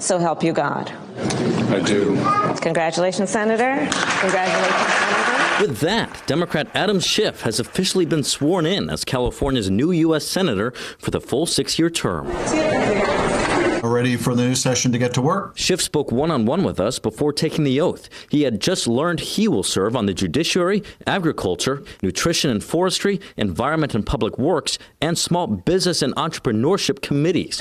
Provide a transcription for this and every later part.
So help you God. I do. Congratulations, Senator. Congratulations, Senator. With that, Democrat Adam Schiff has officially been sworn in as California's new U.S. Senator for the full 6-year term. Ready for the new session to get to work. Schiff spoke one-on-one with us before taking the oath. He had just learned he will serve on the Judiciary, Agriculture, Nutrition and Forestry, Environment and Public Works, and Small Business and Entrepreneurship committees.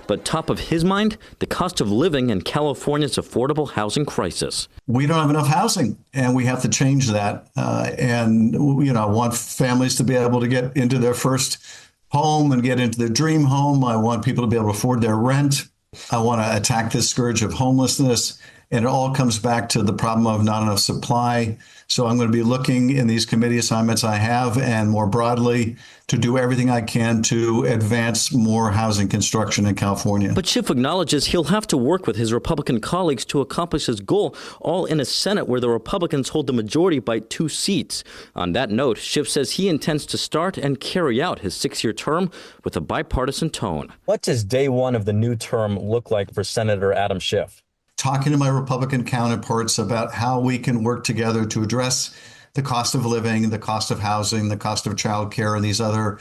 But top of his mind, the cost of living and California's affordable housing crisis. We don't have enough housing, and we have to change that. And I want families to be able to get into their first home and get into their dream home. I want people to be able to afford their rent. I want to attack this scourge of homelessness. And it all comes back to the problem of not enough supply. So I'm going to be looking in these committee assignments I have and more broadly to do everything I can to advance more housing construction in California. But Schiff acknowledges he'll have to work with his Republican colleagues to accomplish his goal, all in a Senate where the Republicans hold the majority by 2 seats. On that note, Schiff says he intends to start and carry out his 6-year term with a bipartisan tone. What does day one of the new term look like for Senator Adam Schiff? Talking to my Republican counterparts about how we can work together to address the cost of living, the cost of housing, the cost of childcare, and these other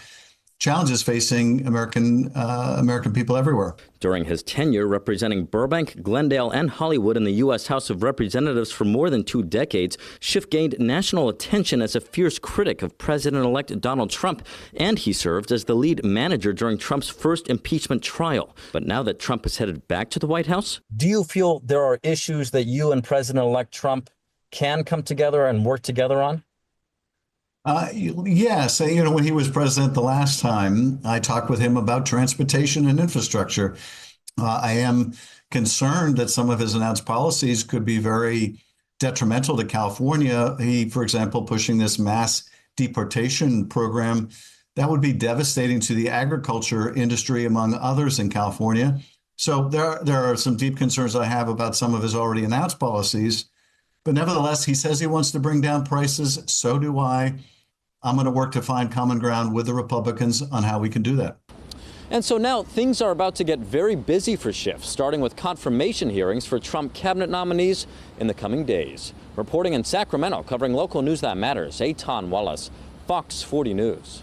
challenges facing American people everywhere. During his tenure representing Burbank, Glendale, and Hollywood in the U.S. House of Representatives for more than 2 decades, Schiff gained national attention as a fierce critic of President-elect Donald Trump, and he served as the lead manager during Trump's first impeachment trial. But now that Trump is headed back to the White House? Do you feel there are issues that you and President-elect Trump can come together and work together on? Yes. When he was president the last time, I talked with him about transportation and infrastructure. I am concerned that some of his announced policies could be very detrimental to California. He, for example, pushing this mass deportation program that would be devastating to the agriculture industry, among others, in California. So there are some deep concerns I have about some of his already announced policies. But nevertheless, he says he wants to bring down prices. So do I. I'm going to work to find common ground with the Republicans on how we can do that. And so now things are about to get very busy for Schiff, starting with confirmation hearings for Trump cabinet nominees in the coming days. Reporting in Sacramento, covering local news that matters, Eitan Wallace, Fox 40 News.